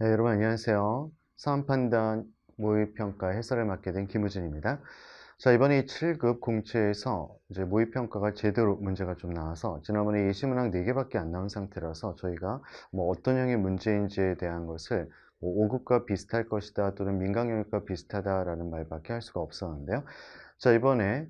네, 여러분 안녕하세요. 사업판단 모의평가 해설을 맡게 된 김우진입니다. 자, 이번에 이 7급 공채에서 이제 모의평가가 제대로 문제가 좀 나와서 지난번에 예시문항 4개밖에 안 나온 상태라서 저희가 뭐 어떤 형의 문제인지에 대한 것을 뭐 5급과 비슷할 것이다 또는 민간 영역과 비슷하다라는 말밖에 할 수가 없었는데요. 자, 이번에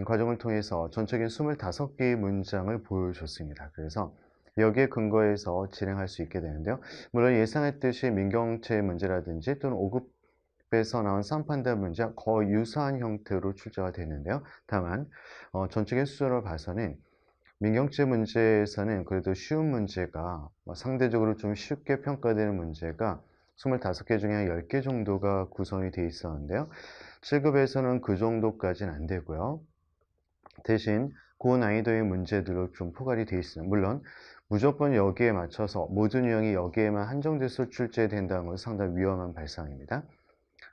과정을 통해서 전적인 25개의 문장을 보여줬습니다. 그래서 여기에 근거해서 진행할 수 있게 되는데요. 물론 예상했듯이 민경채 문제라든지 또는 5급에서 나온 쌍판단 문제와 거의 유사한 형태로 출제가 되는데요. 다만 전적인 수준을 봐서는 민경채 문제에서는 그래도 쉬운 문제가 상대적으로 좀 쉽게 평가되는 문제가 25개 중에 한 10개 정도가 구성이 되어 있었는데요. 7급에서는 그 정도까지는 안 되고요. 대신 고난이도의 문제들로 좀 포괄이 되어 있습니다. 물론 무조건 여기에 맞춰서 모든 유형이 여기에만 한정돼서 출제된다는 것은 상당히 위험한 발상입니다.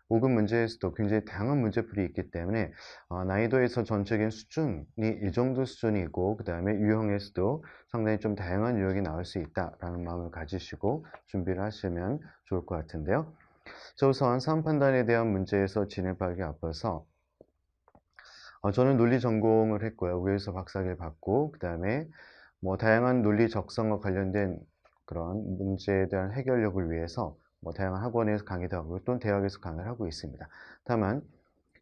5급 문제에서도 굉장히 다양한 문제풀이 있기 때문에 난이도에서 전적인 수준이 이 정도 수준이고 그 다음에 유형에서도 상당히 좀 다양한 유형이 나올 수 있다라는 마음을 가지시고 준비를 하시면 좋을 것 같은데요. 자, 우선 사안판단에 대한 문제에서 진행하기 앞서서 저는 논리 전공을 했고요. 의에서 박사학위를 받고 그다음에 뭐 다양한 논리 적성과 관련된 그런 문제에 대한 해결력을 위해서 뭐 다양한 학원에서 강의도 하고 또는 대학에서 강의를 하고 있습니다. 다만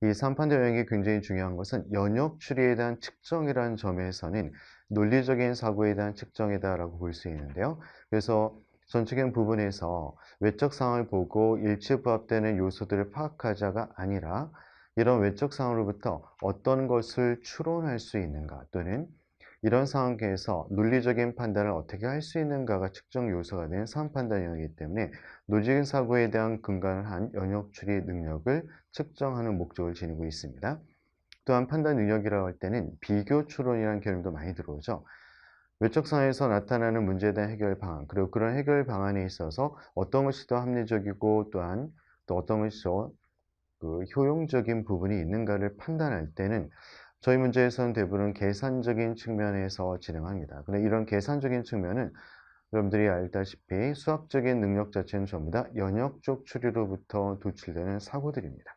이 삼판대 영역이 굉장히 중요한 것은 연역 추리에 대한 측정이라는 점에서는 논리적인 사고에 대한 측정이다라고 볼 수 있는데요. 그래서 전체적인 부분에서 외적 상황을 보고 일치부합되는 요소들을 파악하자가 아니라 이런 외적 상황으로부터 어떤 것을 추론할 수 있는가 또는 이런 상황에서 논리적인 판단을 어떻게 할 수 있는가가 측정 요소가 되는 사항판단 영역이기 때문에 논리적인 사고에 대한 근간을 한 연역 추리 능력을 측정하는 목적을 지니고 있습니다. 또한 판단 능력이라고 할 때는 비교 추론이라는 개념도 많이 들어오죠. 외적 상황에서 나타나는 문제에 대한 해결 방안, 그리고 그런 해결 방안에 있어서 어떤 것이 더 합리적이고 또한 또 어떤 것이 더 효용적인 부분이 있는가를 판단할 때는 저희 문제에서는 대부분 계산적인 측면에서 진행합니다. 근데 이런 계산적인 측면은 여러분들이 알다시피 수학적인 능력 자체는 전부 다 연역적 추리로부터 도출되는 사고들입니다.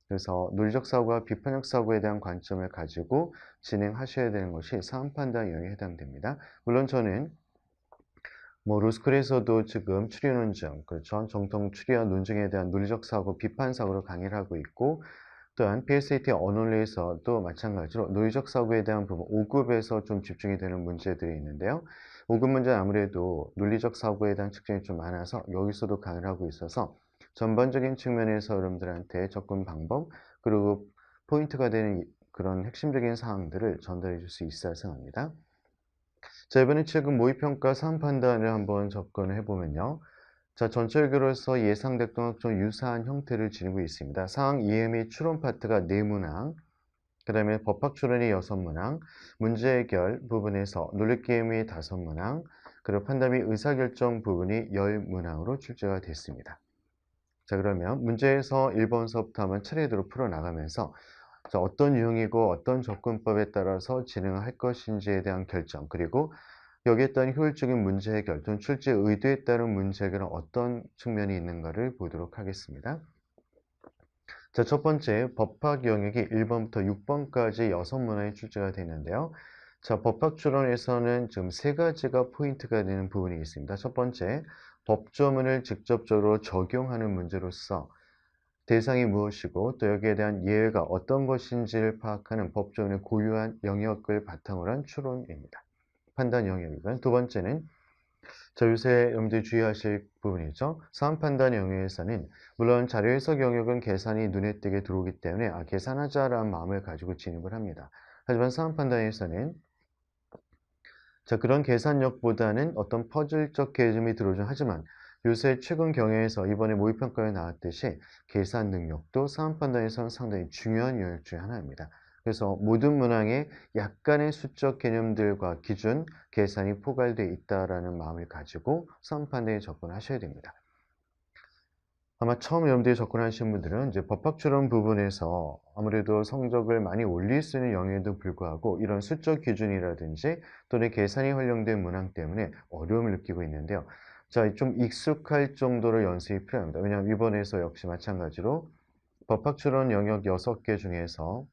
그래서 논리적 사고와 비판적 사고에 대한 관점을 가지고 진행하셔야 되는 것이 사안 판단 영역에 해당됩니다. 물론 저는 뭐 로스쿨에서도 지금 추리 논증, 그렇죠. 정통 추리와 논증에 대한 논리적 사고, 비판 사고로 강의를 하고 있고 또한 PSAT 언어론에서도 마찬가지로 논리적 사고에 대한 부분 5급에서 좀 집중이 되는 문제들이 있는데요. 5급 문제는 아무래도 논리적 사고에 대한 측정이 좀 많아서 여기서도 강의를 하고 있어서 전반적인 측면에서 여러분들한테 접근 방법 그리고 포인트가 되는 그런 핵심적인 사항들을 전달해 줄 수 있어야 합니다. 자, 이번에 최근 모의평가 사안 판단을 한번 접근을 해보면요. 자, 전체적으로서 예상됐던 좀 유사한 형태를 지니고 있습니다. 상황 이해 및 추론 파트가 4문항, 그 다음에 법학 추론이 6문항, 문제 해결 부분에서 논리게임이 5문항, 그리고 판단 및 의사결정 부분이 10문항으로 출제가 됐습니다. 자, 그러면 문제에서 1번서부터 한번 차례대로 풀어나가면서 자, 어떤 유형이고 어떤 접근법에 따라서 진행할 것인지에 대한 결정, 그리고 여기에 따른 효율적인 문제 해결 또는 출제 의도에 따른 문제 해결은 어떤 측면이 있는가를 보도록 하겠습니다. 자, 첫 번째 법학 영역이 1번부터 6번까지 6문항이 출제가 되는데요. 자, 법학 추론에서는 지금 3가지가 포인트가 되는 부분이 있습니다. 첫 번째, 법조문을 직접적으로 적용하는 문제로서 대상이 무엇이고 또 여기에 대한 예외가 어떤 것인지를 파악하는 법조문의 고유한 영역을 바탕으로 한 추론입니다. 판단 영역이고요. 두 번째는 자, 요새 여러분들이 주의하실 부분이죠. 사안 판단 영역에서는 물론 자료 해석 영역은 계산이 눈에 띄게 들어오기 때문에 계산하자라는 마음을 가지고 진입을 합니다. 하지만 사안 판단에서는 자, 그런 계산력보다는 어떤 퍼즐적 개념이 들어오긴 하지만 요새 최근 경향에서 이번에 모의평가에 나왔듯이 계산 능력도 사안 판단에서는 상당히 중요한 영역 중에 하나입니다. 그래서 모든 문항에 약간의 수적 개념들과 기준, 계산이 포괄되어 있다는 마음을 가지고 사안 판단에 접근하셔야 됩니다. 아마 처음 여러분들이 접근하시는 분들은 이제 법학 추론 부분에서 아무래도 성적을 많이 올릴 수 있는 영역에도 불구하고 이런 수적 기준이라든지 또는 계산이 활용된 문항 때문에 어려움을 느끼고 있는데요. 자, 좀 익숙할 정도로 연습이 필요합니다. 왜냐하면 이번에서 역시 마찬가지로 법학 추론 영역 6개 중에서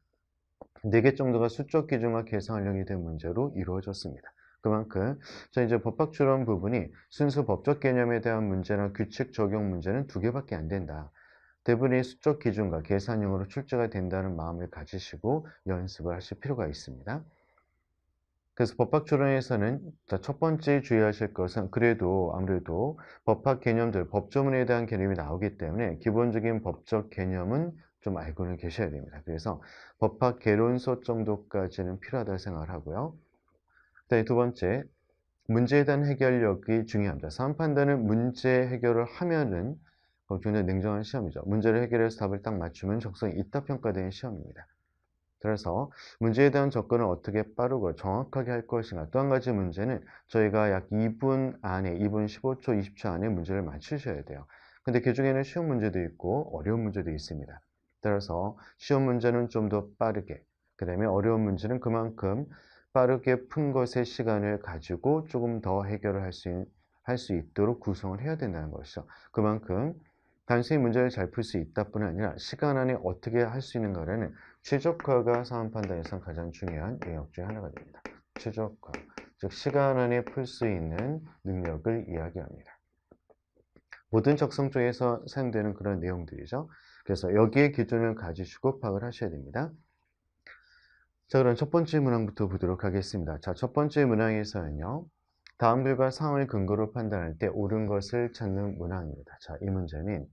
4개 정도가 수적 기준과 계산 활용이 된 문제로 이루어졌습니다. 그만큼 자, 이제 법학 추론 부분이 순수 법적 개념에 대한 문제나 규칙 적용 문제는 2개밖에 안 된다. 대부분이 수적 기준과 계산형으로 출제가 된다는 마음을 가지시고 연습을 하실 필요가 있습니다. 그래서 법학 추론에서는 첫 번째 주의하실 것은 그래도 아무래도 법학 개념들, 법조문에 대한 개념이 나오기 때문에 기본적인 법적 개념은 좀 알고는 계셔야 됩니다. 그래서 법학 개론서 정도까지는 필요하다고 생각을 하고요. 네, 두 번째, 문제에 대한 해결력이 중요합니다. 사안 판단은 문제 해결을 하면은 굉장히 냉정한 시험이죠. 문제를 해결해서 답을 딱 맞추면 적성이 있다 평가되는 시험입니다. 그래서 문제에 대한 접근을 어떻게 빠르고 정확하게 할 것인가. 또 한 가지 문제는 저희가 약 2분 안에, 2분 15초, 20초 안에 문제를 맞추셔야 돼요. 근데 그중에는 쉬운 문제도 있고 어려운 문제도 있습니다. 따라서 쉬운 문제는 좀 더 빠르게, 그 다음에 어려운 문제는 그만큼 빠르게 푼 것의 시간을 가지고 조금 더 해결을 할 수 있도록 구성을 해야 된다는 것이죠. 그만큼 단순히 문제를 잘 풀 수 있다뿐 아니라 시간 안에 어떻게 할 수 있는가라는 최적화가 사안 판단에서 가장 중요한 영역 중 하나가 됩니다. 최적화, 즉 시간 안에 풀 수 있는 능력을 이야기합니다. 모든 적성 쪽에서 사용되는 그런 내용들이죠. 그래서 여기에 기준을 가지시고 파악을 하셔야 됩니다. 자, 그럼 첫 번째 문항부터 보도록 하겠습니다. 자, 첫 번째 문항에서는요. 다음 글과 상황을 근거로 판단할 때 옳은 것을 찾는 문항입니다. 자, 이 문제는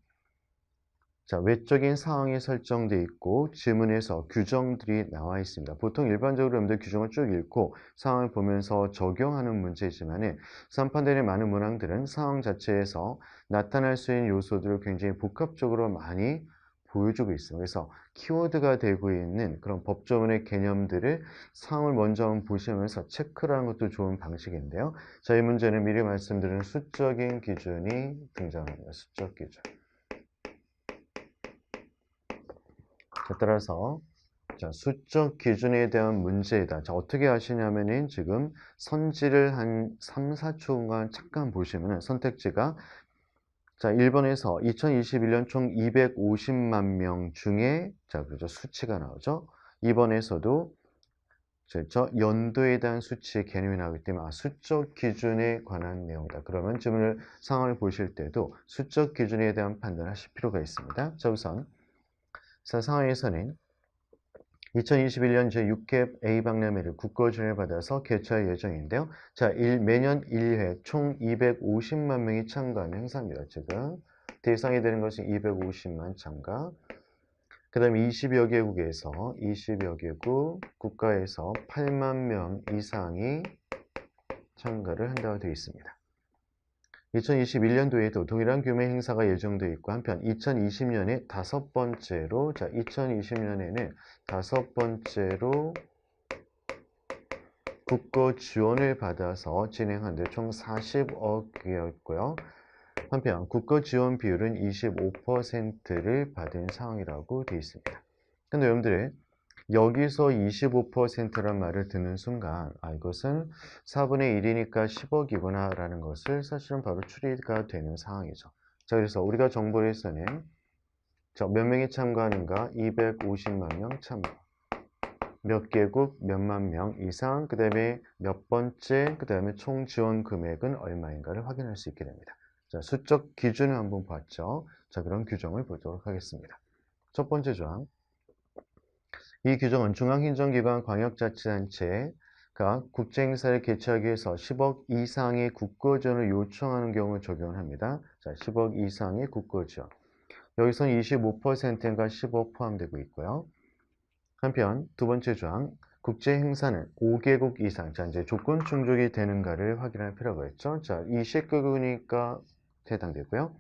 자, 외적인 상황이 설정되어 있고 지문에서 규정들이 나와 있습니다. 보통 일반적으로 여러분들 규정을 쭉 읽고 상황을 보면서 적용하는 문제이지만 사안판단의 많은 문항들은 상황 자체에서 나타날 수 있는 요소들을 굉장히 복합적으로 많이 보여주고 있습니다. 그래서 키워드가 되고 있는 그런 법조문의 개념들을 상황을 먼저 한번 보시면서 체크를 하는 것도 좋은 방식인데요. 자, 이 문제는 미리 말씀드린 수적인 기준이 등장합니다. 수적 기준. 따라서 자, 수적 기준에 대한 문제이다. 자, 어떻게 하시냐면은 지금 선지를 한 3, 4초간 잠깐 보시면은 선택지가 자, 1번에서 2021년 총 250만 명 중에 자, 그죠. 수치가 나오죠. 2번에서도 저 연도에 대한 수치의 개념이 나오기 때문에 수적 기준에 관한 내용이다. 그러면 지문을 상황을 보실 때도 수적 기준에 대한 판단을 하실 필요가 있습니다. 자, 우선 상황에서는 2021년 제6회 A박람회를 국거지원을 받아서 개최할 예정인데요. 자, 매년 1회 총 250만 명이 참가하는 행사입니다. 지금 대상이 되는 것이 250만 참가. 그 다음에 20여 개국 국가에서 8만 명 이상이 참가를 한다고 되어 있습니다. 2021년도에도 동일한 규모의 행사가 예정되어 있고 한편 2020년에 5번째로 자 2020년에는 5번째로 국고 지원을 받아서 진행하는데 총 40억이었고요. 한편 국고 지원 비율은 25%를 받은 상황이라고 되어 있습니다. 근데 여러분들 여기서 25%란 말을 듣는 순간 이것은 4분의 1이니까 10억이구나 라는 것을 사실은 바로 추리가 되는 상황이죠. 자, 그래서 우리가 정보를 써낸 몇 명이 참가하는가? 250만 명 참가. 몇 개국, 몇만 명 이상, 그 다음에 몇 번째, 그 다음에 총 지원 금액은 얼마인가를 확인할 수 있게 됩니다. 자, 수적 기준을 한번 봤죠. 자, 그럼 규정을 보도록 하겠습니다. 첫 번째 조항. 이 규정은 중앙행정기관 광역자치단체가 국제행사를 개최하기 위해서 10억 이상의 국고지원을 요청하는 경우 적용합니다. 자, 10억 이상의 국고지원. 여기서는 25%가 10억 포함되고 있고요. 한편 두 번째 조항, 국제행사는 5개국 이상, 자, 이제 조건 충족이 되는가를 확인할 필요가 있죠. 자, 20개국이니까 해당되고요.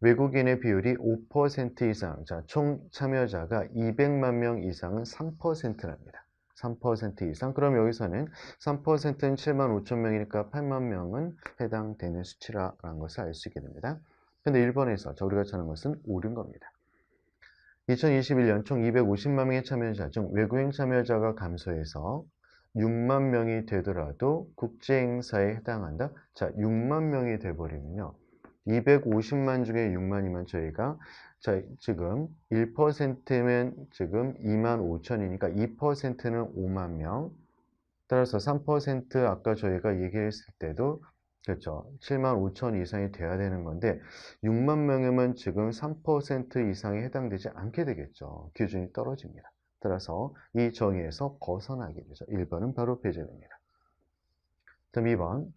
외국인의 비율이 5% 이상, 자, 총 참여자가 200만 명 이상은 3%랍니다. 3% 이상. 그럼 여기서는 3%는 7만 5천 명이니까 8만 명은 해당되는 수치라는 것을 알 수 있게 됩니다. 근데 1번에서 우리가 찾는 것은 옳은 겁니다. 2021년 총 250만 명의 참여자 중 외국인 참여자가 감소해서 6만 명이 되더라도 국제행사에 해당한다? 자, 6만 명이 돼버리면요. 250만 중에 6만이면 저희가 자, 지금 1%면 지금 2만 5천이니까 2%는 5만 명. 따라서 3% 아까 저희가 얘기했을 때도 그렇죠. 7만 5천 이상이 돼야 되는 건데 6만 명이면 지금 3% 이상에 해당되지 않게 되겠죠. 기준이 떨어집니다. 따라서 이 정의에서 벗어나게 되죠. 1번은 바로 배제됩니다. 그럼 2번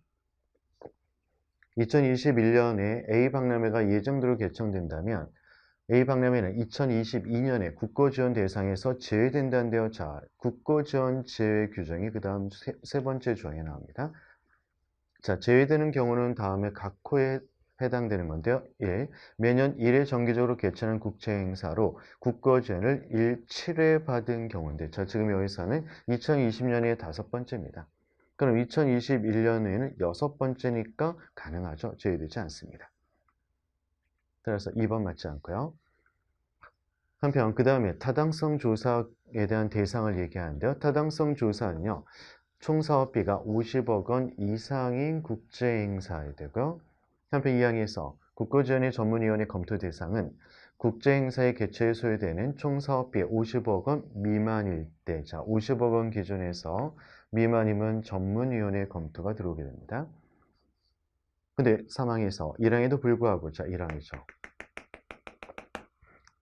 2021년에 A박람회가 예정대로 개청된다면 A박람회는 2022년에 국고지원 대상에서 제외된다는데요. 자, 국고지원 제외 규정이 그 다음 세 번째 조항에 나옵니다. 자, 제외되는 경우는 다음에 각 호에 해당되는 건데요. 1. 매년 1회 정기적으로 개최하는 국제행사로 국고지원을 7회 받은 경우인데, 자, 지금 여기서는 2020년에 5번째입니다. 그럼 2021년에는 6번째니까 가능하죠. 제외되지 않습니다. 따라서 2번 맞지 않고요. 한편 그 다음에 타당성 조사에 대한 대상을 얘기하는데요. 타당성 조사는요. 총 사업비가 50억 원 이상인 국제행사에 되고요. 한편 2항에서 국고지원의 전문위원회 검토 대상은 국제행사의 개최에 소요되는 총 사업비 50억 원 미만일 때, 자 50억 원 기준에서 미만이면 전문위원회 검토가 들어오게 됩니다. 근데 3항에서 1항에도 불구하고, 자 1항이죠.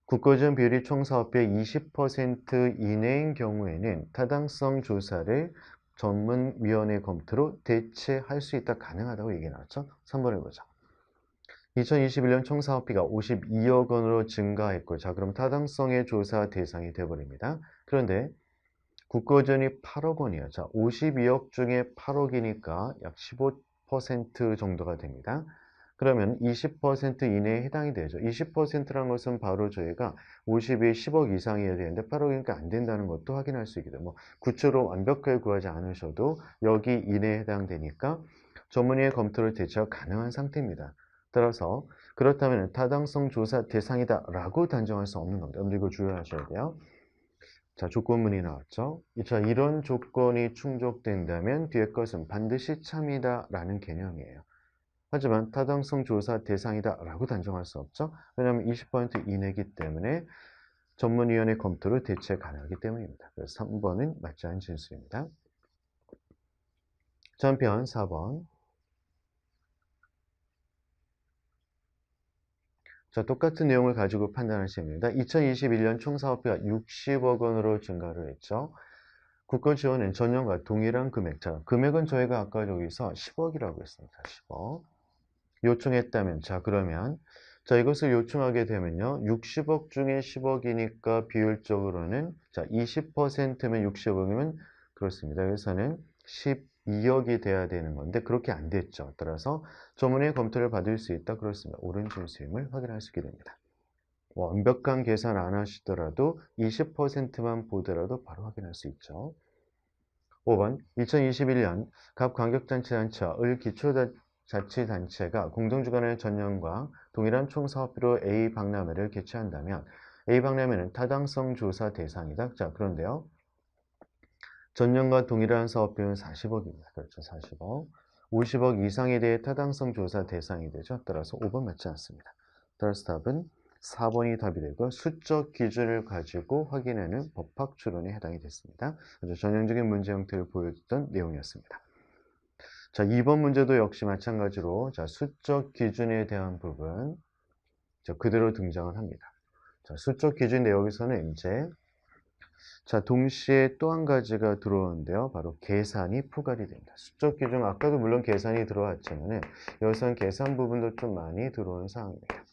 국고지원 비율이 총 사업비의 20% 이내인 경우에는 타당성 조사를 전문위원회 검토로 대체할 수 있다. 가능하다고 얘기 나왔죠. 3번 해보자. 2021년 총 사업비가 52억 원으로 증가했고, 자 그럼 타당성의 조사 대상이 되어버립니다. 그런데 국고지원이 8억 원이에요. 자 52억 중에 8억이니까 약 15% 정도가 됩니다. 그러면 20% 이내에 해당이 되죠. 20%란 것은 바로 저희가 50이 10억 이상이어야 되는데 8억이니까 안 된다는 것도 확인할 수 있게 돼요. 뭐 구체로 완벽하게 구하지 않으셔도 여기 이내에 해당되니까 전문의의 검토를 대체가 가능한 상태입니다. 따라서 그렇다면 타당성 조사 대상이다 라고 단정할 수 없는 겁니다. 이거 주의하셔야 돼요. 자, 조건문이 나왔죠. 자, 이런 조건이 충족된다면 뒤에 것은 반드시 참이다 라는 개념이에요. 하지만 타당성 조사 대상이다 라고 단정할 수 없죠. 왜냐하면 20% 이내이기 때문에 전문위원회 검토를 대체 가능하기 때문입니다. 그래서 3번은 맞지 않은 진수입니다. 전편 4번. 자, 똑같은 내용을 가지고 판단할 시험입니다. 2021년 총 사업비가 60억 원으로 증가를 했죠. 국가 지원은 전년과 동일한 금액. 자, 금액은 저희가 아까 여기서 10억이라고 했습니다. 10억. 요청했다면, 자, 그러면, 자, 이것을 요청하게 되면요. 60억 중에 10억이니까 비율적으로는, 자, 20%면 60억이면 그렇습니다. 그래서는 12억이 돼야 되는 건데, 그렇게 안 됐죠. 따라서 전문의 검토를 받을 수 있다. 그렇습니다. 옳은 진수임을 확인할 수 있게 됩니다. 완벽한 계산 안 하시더라도 20%만 보더라도 바로 확인할 수 있죠. 5번 2021년 각 광역자치단체와 을 기초자치단체가 공동주관의 전년과 동일한 총사업비로 A박람회를 개최한다면 A박람회는 타당성 조사 대상이다. 자, 그런데요. 전년과 동일한 사업비는 40억입니다. 그렇죠. 40억. 50억 이상에 대해 타당성 조사 대상이 되죠. 따라서 5번 맞지 않습니다. 따라서 답은 4번이 답이 되고 수적 기준을 가지고 확인하는 법학 추론에 해당이 됐습니다. 아주 전형적인 문제 형태를 보여줬던 내용이었습니다. 자, 2번 문제도 역시 마찬가지로 자, 수적 기준에 대한 부분 자, 그대로 등장을 합니다. 자, 수적 기준인데 여기서는 이제 자, 동시에 또 한 가지가 들어오는데요. 바로 계산이 포괄이 됩니다. 수적 기준 아까도 물론 계산이 들어왔지만 여기서는 계산 부분도 좀 많이 들어오는 상황입니다.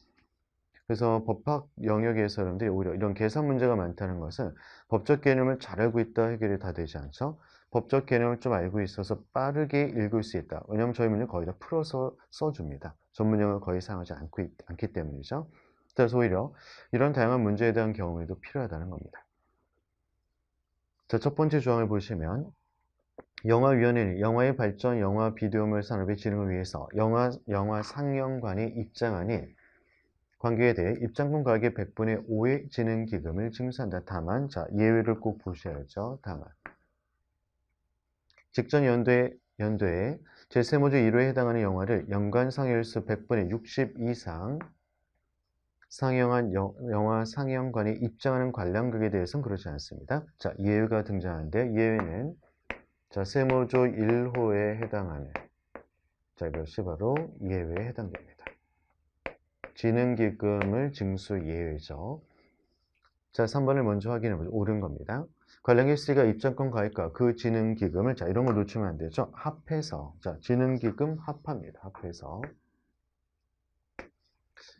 그래서 법학 영역에서 여러분들이 오히려 이런 계산 문제가 많다는 것은 법적 개념을 잘 알고 있다 해결이 다 되지 않죠. 법적 개념을 좀 알고 있어서 빠르게 읽을 수 있다. 왜냐하면 저희 문제 거의 다 풀어서 써줍니다. 전문용어를 거의 사용하지 않기 때문이죠. 그래서 오히려 이런 다양한 문제에 대한 경우에도 필요하다는 겁니다. 자, 첫 번째 조항을 보시면 영화위원회는 영화의 발전, 영화 비디오물 산업의 진흥을 위해서 영화 상영관이 입장하는 관계에 대해 입장권 가격의 100분의 5의 진흥기금을 징수한다. 다만, 자, 예외를 꼭 보셔야죠. 다만. 직전 연도에 제3호조 1호에 해당하는 영화를 연간 상영일수 100분의 60 이상 상영한 영화 상영관에 입장하는 관람객에 대해서는 그렇지 않습니다. 자, 예외가 등장하는데 예외는 자, 세모조 1호에 해당하는 자, 이것이 바로 예외에 해당됩니다. 진흥기금을 징수 예외죠. 자, 3번을 먼저 확인해보죠. 옳은 겁니다. 관람객 C가 입장권 가입과 그 진흥기금을 자, 이런 거 놓치면 안 되죠. 합해서 자, 진흥기금 합합니다. 합해서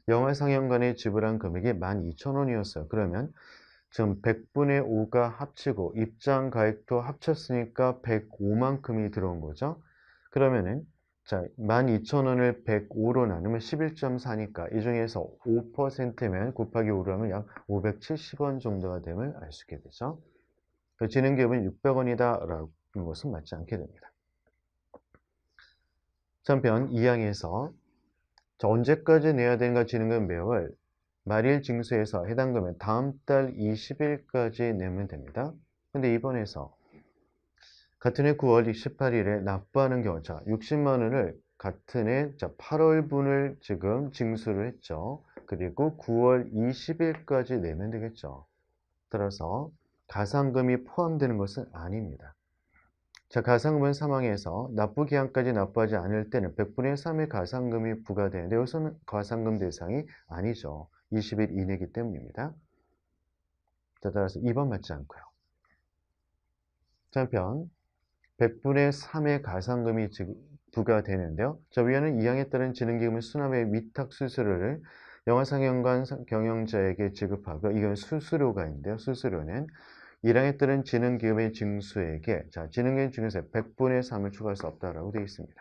영화 상영관에 지불한 금액이 12,000원이었어요. 그러면 지금 100분의 5가 합치고 입장 가액도 합쳤으니까 105만큼이 들어온 거죠. 그러면은 자, 12,000원을 105로 나누면 11.4니까 이 중에서 5%면 곱하기 5로 하면 약 570원 정도가 됨을 알 수 있게 되죠. 진흥기금은 600원이다 라는 것은 맞지 않게 됩니다. 한편 2항에서 언제까지 내야 되는가 진흥금 매월 말일 징수에서 해당 금액 다음 달 20일까지 내면 됩니다. 근데 이번에서 같은 해 9월 28일에 납부하는 경우 자 60만 원을 같은 해 8월분을 지금 징수를 했죠. 그리고 9월 20일까지 내면 되겠죠. 따라서 가상금이 포함되는 것은 아닙니다. 자, 가상금은 사망해서 납부 기한까지 납부하지 않을 때는 100분의 3의 가상금이 부과되는데 여기서는 가상금 대상이 아니죠. 20일 이내이기 때문입니다. 자, 따라서 2번 맞지 않고요. 자, 한편 100분의 3의 가상금이 부과되는데요. 자, 위에는 2항에 따른 진흥기금의 수납의 위탁 수수료를 영화상영관 경영자에게 지급하고 이건 수수료가 있는데요. 수수료는 1항에 따른 진흥기금의 징수액에 자, 진흥기금 중에서 100분의 3을 추가할 수 없다라고 되어 있습니다.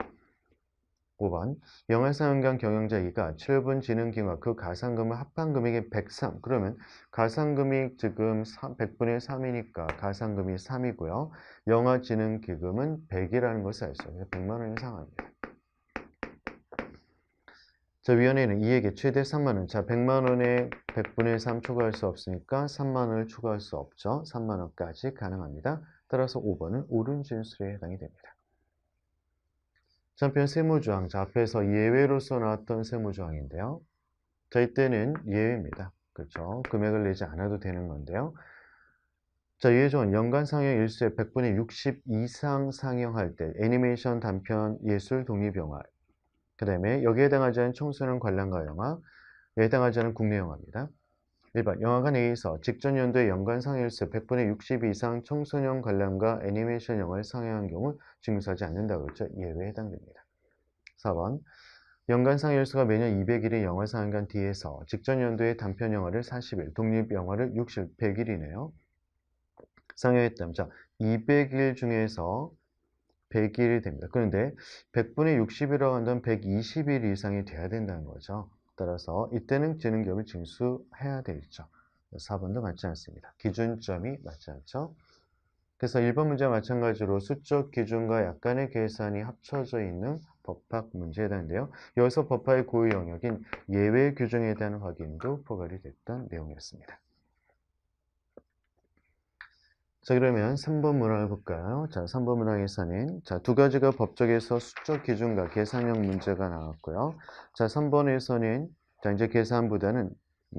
5번 영화상영관 경영자이가 7분 진흥기금과 그 가상금을 합한 금액이 103 그러면 가상금이 지금 100분의 3이니까 가상금이 3이고요. 영화 진흥기금은 100이라는 것을 알 수 있어요. 100만 원이 상합니다. 자, 위원회는 이에게 최대 3만 원. 자, 100만 원에 100분의 3 추가할 수 없으니까 3만 원을 추가할 수 없죠. 3만 원까지 가능합니다. 따라서 5번은 옳은 진술에 해당이 됩니다. 한편 세무조항, 자, 앞에서 예외로서 나왔던 세무조항인데요. 자, 이때는 예외입니다. 그렇죠? 금액을 내지 않아도 되는 건데요. 자, 예외조항, 연간 상영 일수에 100분의 60 이상 상영할 때 애니메이션 단편 예술 독립영화, 그 다음에 여기에 해당하지 않은 청소년 관람가 영화에 해당하지 않은 국내 영화입니다. 1번, 영화관 내에서 직전 연도에 연간 상영일수 100분의 60 이상 청소년 관람가 애니메이션 영화를 상영한 경우 징수하지 않는다고 했죠. 예외에 해당됩니다. 4번, 연간 상영일수가 매년 200일의 영화 상영관 뒤에서 직전 연도의 단편 영화를 40일, 독립 영화를 60일, 100일이네요. 상영했다면 자, 200일 중에서 100일이 됩니다. 그런데 100분의 60이라고 한다면 120일 이상이 돼야 된다는 거죠. 따라서 이때는 진흥기금을 징수해야 되겠죠. 4번도 맞지 않습니다. 기준점이 맞지 않죠. 그래서 1번 문제와 마찬가지로 수적 기준과 약간의 계산이 합쳐져 있는 법학 문제에 해당인데요. 여기서 법학의 고유 영역인 예외 규정에 대한 확인도 포괄이 됐던 내용이었습니다. 자, 그러면 3번 문항을 볼까요? 자, 3번 문항에서는 자, 두 가지가 법적에서 수적 기준과 계산형 문제가 나왔고요. 자, 3번에서는 자, 이제 계산보다는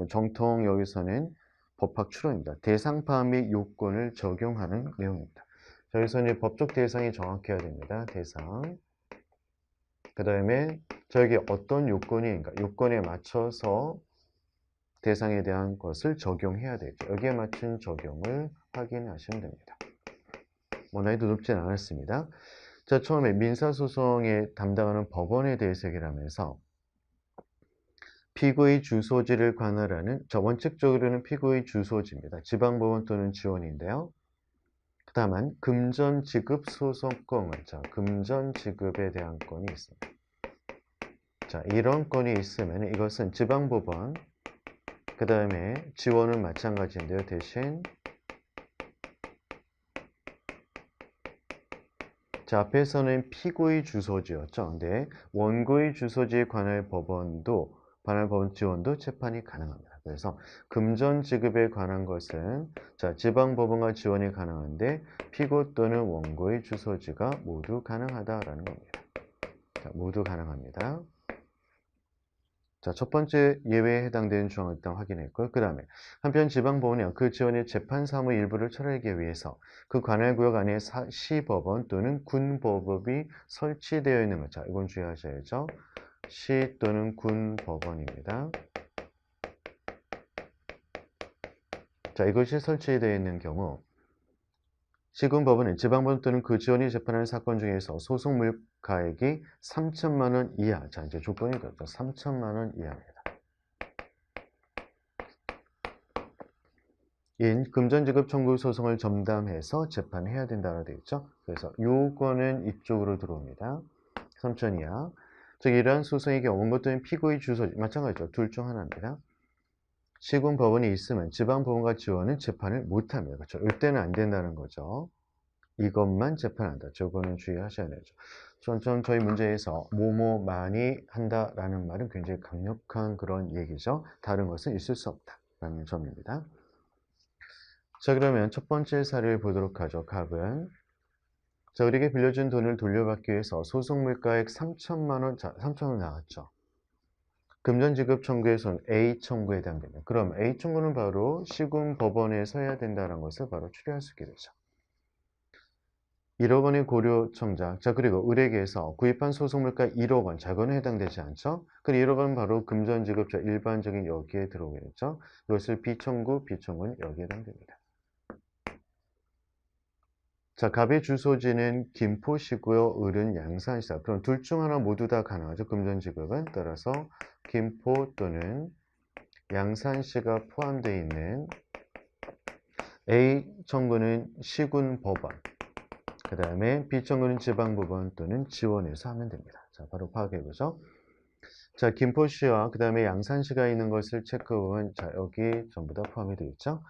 정통 여기서는 법학 추론입니다. 대상 파악 및 요건을 적용하는 내용입니다. 자, 여기서는 법적 대상이 정확해야 됩니다. 대상. 그 다음에 저에게 어떤 요건인가? 요건에 맞춰서 대상에 대한 것을 적용해야 되죠. 여기에 맞춘 적용을 확인하시면 됩니다. 난이도 높진 않았습니다. 자, 처음에 민사소송에 담당하는 법원에 대해서 얘기를 하면서 피고의 주소지를 관할하는 원칙적으로는 피고의 주소지입니다. 지방법원 또는 지원인데요. 다만 금전지급 소송권을 금전지급에 대한 건이 있습니다. 자, 이런 건이 있으면 이것은 지방법원 그 다음에 지원은 마찬가지인데요. 대신 자, 앞에서는 피고의 주소지였죠. 근데 원고의 주소지에 관할 법원 지원도 재판이 가능합니다. 그래서 금전 지급에 관한 것은 자, 지방법원과 지원이 가능한데 피고 또는 원고의 주소지가 모두 가능하다라는 겁니다. 자, 모두 가능합니다. 자, 첫 번째 예외에 해당되는 조항을 일단 확인했고요. 그 다음에 한편 지방법원이 그 지원의 재판 사무 일부를 처리하기 위해서 그 관할 구역 안에 시법원 또는 군법원이 설치되어 있는 것. 자, 이건 주의하셔야죠. 시 또는 군법원입니다. 자, 이것이 설치되어 있는 경우 시군법원은 지방법원 또는 그 지원이 재판하는 사건 중에서 소송 물가액이 3천만 원 이하. 자, 이제 조건이 그렇죠. 3천만 원 이하입니다. 인 금전지급 청구 소송을 전담해서 재판해야 된다고 되어 있죠. 그래서 요거는 이쪽으로 들어옵니다. 3천 이하. 즉 이러한 소송의 경우 원고 또는 피고의 주소지 마찬가지죠. 둘 중 하나입니다. 시군 법원이 있으면 지방법원과 지원은 재판을 못합니다. 그렇죠. 이때는 안 된다는 거죠. 이것만 재판한다. 저거는 주의하셔야 되죠. 전 저희 문제에서 뭐뭐 많이 한다라는 말은 굉장히 강력한 그런 얘기죠. 다른 것은 있을 수 없다라는 점입니다. 자, 그러면 첫 번째 사례를 보도록 하죠. 갑은 자, 우리에게 빌려준 돈을 돌려받기 위해서 소송 물가액 3천만 원, 자, 3천 원 나왔죠. 금전지급 청구에서는 A 청구에 해당됩니다. 그럼 A 청구는 바로 시군 법원에서 해야 된다는 것을 바로 추리할 수 있게 되죠. 1억 원의 고려청장. 자, 그리고 을에게서 구입한 소송물가 1억 원. 자, 그거는 해당되지 않죠? 그럼 1억 원 바로 금전지급자 일반적인 여기에 들어오겠죠? 이것을 B청구는 여기에 해당됩니다. 자, 갑의 주소지는 김포시고요. 을은 양산시다. 그럼 둘 중 하나 모두 다 가능하죠. 금전지급은. 따라서 김포 또는 양산시가 포함되어 있는 A 청구는 시군법원. 그 다음에 B청구는 지방법원 또는 지원에서 하면 됩니다. 자, 바로 파악해보죠. 자, 김포시와 그 다음에 양산시가 있는 것을 체크해보면 자, 여기 전부 다 포함이 되겠죠.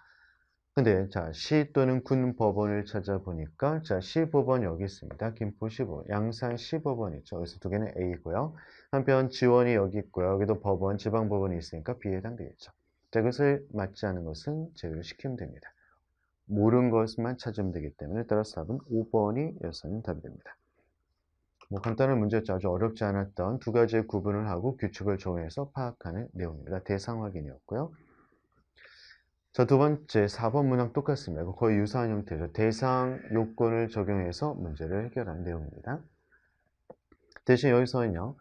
근데 자, 시 또는 군 법원을 찾아보니까 자, 시법원 여기 있습니다. 김포시법원, 양산시법원 있죠. 그래서 두 개는 A고요. 한편 지원이 여기 있고요. 여기도 법원, 지방법원이 있으니까 B에 해당되겠죠. 자, 이것을 맞지 않은 것은 제외를 시키면 됩니다. 모르는 것만 찾으면 되기 때문에 따라서 답은 5번이 여기서는 답이 됩니다. 뭐 간단한 문제였죠. 아주 어렵지 않았던 두 가지의 구분을 하고 규칙을 정해서 파악하는 내용입니다. 대상 확인이었고요. 자, 두 번째 4번 문항 똑같습니다. 거의 유사한 형태죠. 대상 요건을 적용해서 문제를 해결하는 내용입니다. 대신 여기서는요.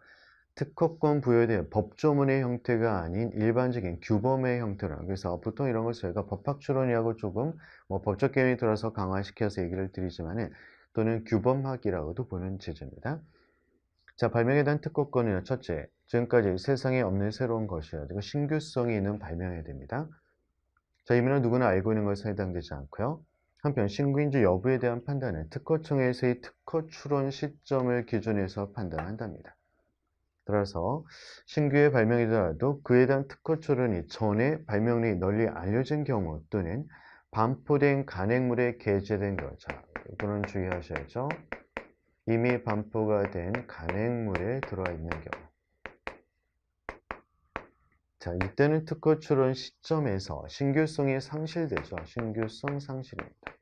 특허권 부여에 대한 법조문의 형태가 아닌 일반적인 규범의 형태라. 그래서 보통 이런 것을 저희가 법학추론이라고 조금 뭐 법적 개념이 들어서 강화시켜서 얘기를 드리지만은 또는 규범학이라고도 보는 지점입니다. 자, 발명에 대한 특허권은 첫째, 지금까지 세상에 없는 새로운 것이라 그리고 신규성이 있는 발명해야 됩니다. 자, 이면은 누구나 알고 있는 것에 해당되지 않고요. 한편 신규인지 여부에 대한 판단은 특허청에서의 특허 출원 시점을 기준해서 판단한답니다. 따라서 신규의 발명이더라도 그에 대한 특허 출원이 전에 발명이 널리 알려진 경우 또는 반포된 간행물에 게재된 것. 자, 이거는 주의하셔야죠. 이미 반포가 된 간행물에 들어와 있는 경우. 자, 이때는 특허 출원 시점에서 신규성이 상실되죠. 신규성 상실입니다.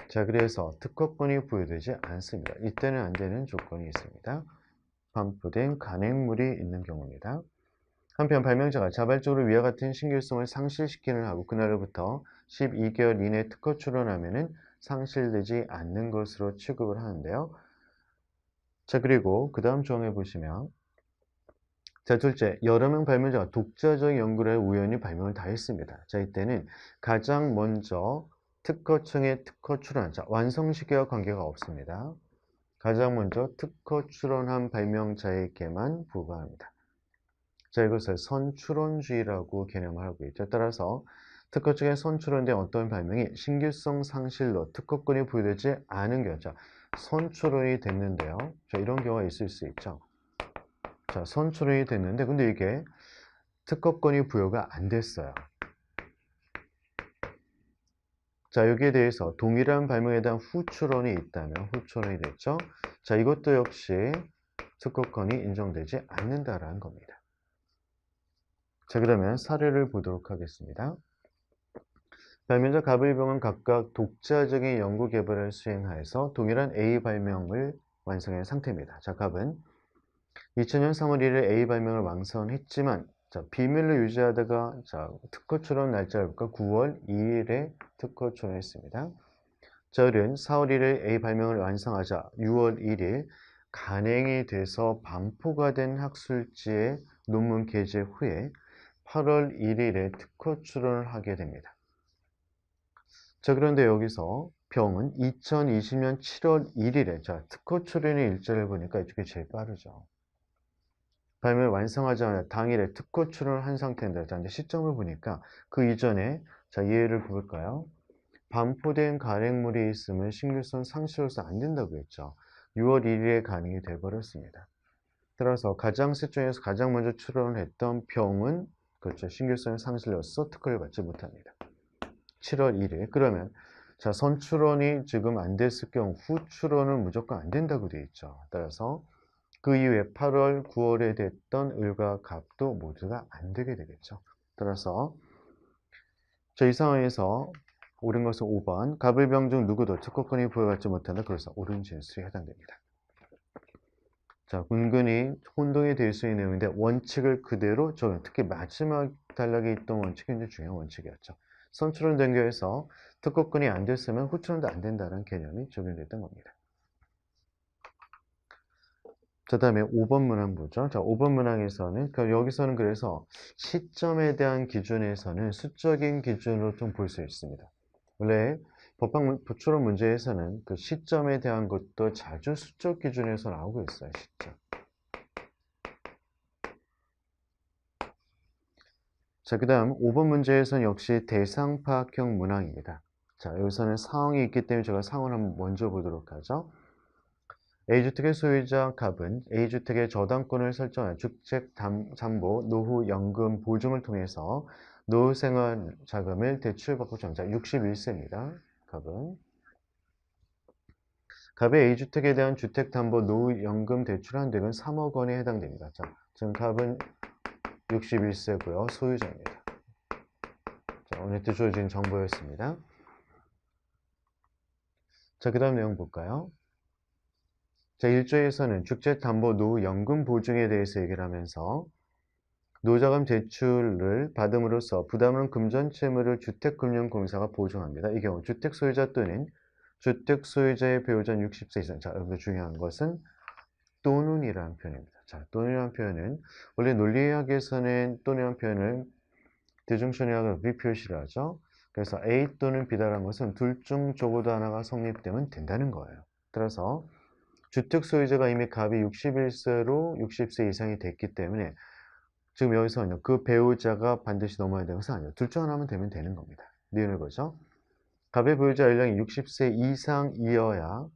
자, 그래서 특허권이 부여되지 않습니다. 이때는 안 되는 조건이 있습니다. 반포된 간행물이 있는 경우입니다. 한편 발명자가 자발적으로 위와 같은 신규성을 상실시키는 하고 그날로부터 12개월 이내 특허 출원하면은 상실되지 않는 것으로 취급을 하는데요. 자, 그리고 그 다음 조항에 보시면 자, 둘째, 여러 명 발명자가 독자적 연구를 해 우연히 발명을 다 했습니다. 자, 이때는 가장 먼저 특허청의 특허 출원, 자, 완성 시기와 관계가 없습니다. 가장 먼저 특허 출원한 발명자에게만 부과합니다. 자, 이것을 선출원주의라고 개념을 하고 있죠. 따라서 특허청에 선출원된 어떤 발명이 신규성 상실로 특허권이 부여되지 않은 경우, 자, 선출원이 됐는데요. 자, 이런 경우가 있을 수 있죠. 자, 선출원이 됐는데 근데 이게 특허권이 부여가 안 됐어요. 자, 여기에 대해서 동일한 발명에 대한 후출원이 있다면 후출원이 됐죠. 자, 이것도 역시 특허권이 인정되지 않는다라는 겁니다. 자, 그러면 사례를 보도록 하겠습니다. 발명자 갑을병은 각각 독자적인 연구 개발을 수행하여서 동일한 A 발명을 완성한 상태입니다. 자, 갑은 2000년 3월 1일 A 발명을 완성했지만 자, 비밀로 유지하다가 자, 특허 출원 날짜를 볼까? 9월 2일에 특허 출원했습니다. 자, 을은 4월 1일 A 발명을 완성하자 6월 1일 간행이 돼서 반포가 된 학술지에 논문 게재 후에 8월 1일에 특허 출원을 하게 됩니다. 자, 그런데 여기서 병은 2020년 7월 1일에 자, 특허 출원의 일자를 보니까 이쪽이 제일 빠르죠. 발명을 완성하자마자 당일에 특허 출원을 한 상태인데, 자, 이제 시점을 보니까 그 이전에 자, 예를 볼까요? 반포된 간행물이 있으면 신규성 상시로서 안 된다고 했죠. 6월 1일에 간행이 돼버렸습니다. 따라서 가장 셋 중에서 가장 먼저 출원을 했던 병은 그렇죠. 신규성 상실로서 특허를 받지 못합니다. 7월 1일. 그러면 자, 선출원이 지금 안 됐을 경우 후출원은 무조건 안 된다고 되어 있죠. 따라서 그 이후에 8월, 9월에 됐던 을과 갑도 모두가 안 되게 되겠죠. 따라서 이 상황에서 옳은 것은 5번 갑을병 중 누구도 특허권이 부여받지 못한다. 그래서 옳은 진술에 해당됩니다. 자, 은근히 혼동이 될 수 있는 내용인데 원칙을 그대로 적용. 특히 마지막 단락에 있던 원칙이 굉장히 중요한 원칙이었죠. 선출원 등교에서 특허권이 안 됐으면 후출원도 안 된다는 개념이 적용됐던 겁니다. 자, 다음에 5번 문항 보죠. 자, 5번 문항에서는, 여기서는 그래서 시점에 대한 기준에서는 수적인 기준으로 좀 볼 수 있습니다. 원래 법학 추론 문제에서는 그 시점에 대한 것도 자주 수적 기준에서 나오고 있어요, 시점. 자, 그 다음 5번 문제에서는 역시 대상 파악형 문항입니다. 자, 여기서는 상황이 있기 때문에 제가 상황을 한번 먼저 보도록 하죠. A주택의 소유자 갑은 A주택의 저당권을 설정한 주택담보 노후연금 보증을 통해서 노후생활 자금을 대출받고 정자 61세입니다. 갑의 A주택에 대한 주택담보 노후연금 대출한 득은 3억 원에 해당됩니다. 자, 지금 갑은 61세고요. 소유자입니다. 자, 오늘 주어진 정보였습니다. 자, 그 다음 내용 볼까요? 자, 1조에서는 주택담보노후연금 보증에 대해서 얘기를 하면서 노후자금 대출을 받음으로써 부담하는 금전채무를 주택금융공사가 보증합니다. 이 경우 주택소유자 또는 주택소유자의 배우자는 60세 이상. 자, 여기서 중요한 것은 또는이라는 표현입니다. 자, 또는이라는 표현은 원래 논리학에서는 또는이라는 표현을 대중심리학은 V 표시를 하죠. 그래서 A 또는 B다라는 것은 둘 중 적어도 하나가 성립되면 된다는 거예요. 따라서 주택 소유자가 이미 갑이 61세로 60세 이상이 됐기 때문에 지금 여기서는 그 배우자가 반드시 넘어야 되는 것은 아니에요. 둘 중 하나만 되면 되는 겁니다. 니은을 거죠. 갑의 배우자 연령이 60세 이상이어야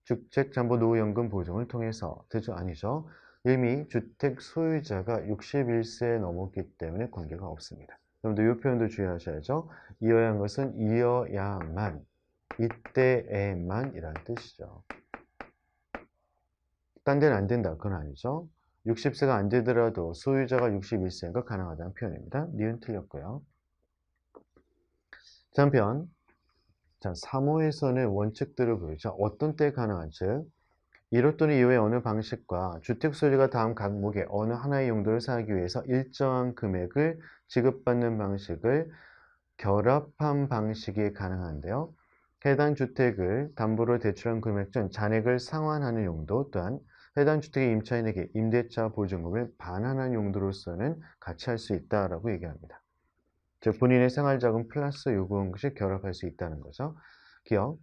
주택담보노후연금 보증을 통해서 대충 아니죠. 이미 주택 소유자가 61세에 넘었기 때문에 관계가 없습니다. 여러분들 이 표현도 주의하셔야죠. 이어야 한 것은 이어야만, 이때에만 이란 뜻이죠. 딴 데는 안 된다. 그건 아니죠. 60세가 안 되더라도 소유자가 61세가 가능하다는 표현입니다. 니은 틀렸고요. 한편 자, 3호에서는 원칙들을 보여줘. 어떤 때 가능한 즉 1호 또는 2호의 어느 방식과 주택 소유자가 다음 각목의 어느 하나의 용도를 사용하기 위해서 일정한 금액을 지급받는 방식을 결합한 방식이 가능한데요. 해당 주택을 담보로 대출한 금액 중 잔액을 상환하는 용도 또한 해당 주택의 임차인에게 임대차 보증금을 반환하는 용도로서는 같이 할 수 있다라고 얘기합니다. 즉 본인의 생활자금 플러스 요금씩 결합할 수 있다는 거죠. 기억.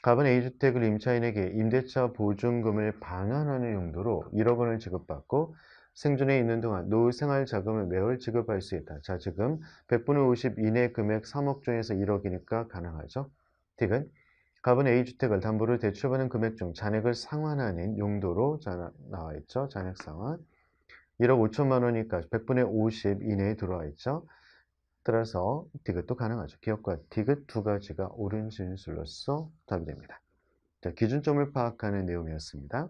갑은 A주택을 임차인에게 임대차 보증금을 반환하는 용도로 1억 원을 지급받고 생존에 있는 동안 노후 생활자금을 매월 지급할 수 있다. 자, 지금 100분의 50 이내 금액 3억 중에서 1억이니까 가능하죠. 틱은 갑은 A주택을 담보로 대출받은 금액 중 잔액을 상환하는 용도로 나와 있죠. 잔액 상환. 1억 5천만 원이니까 100분의 50 이내에 들어와 있죠. 따라서 디귿도 가능하죠. 기억과 디귿 두 가지가 옳은 진술로서 답이 됩니다. 자, 기준점을 파악하는 내용이었습니다.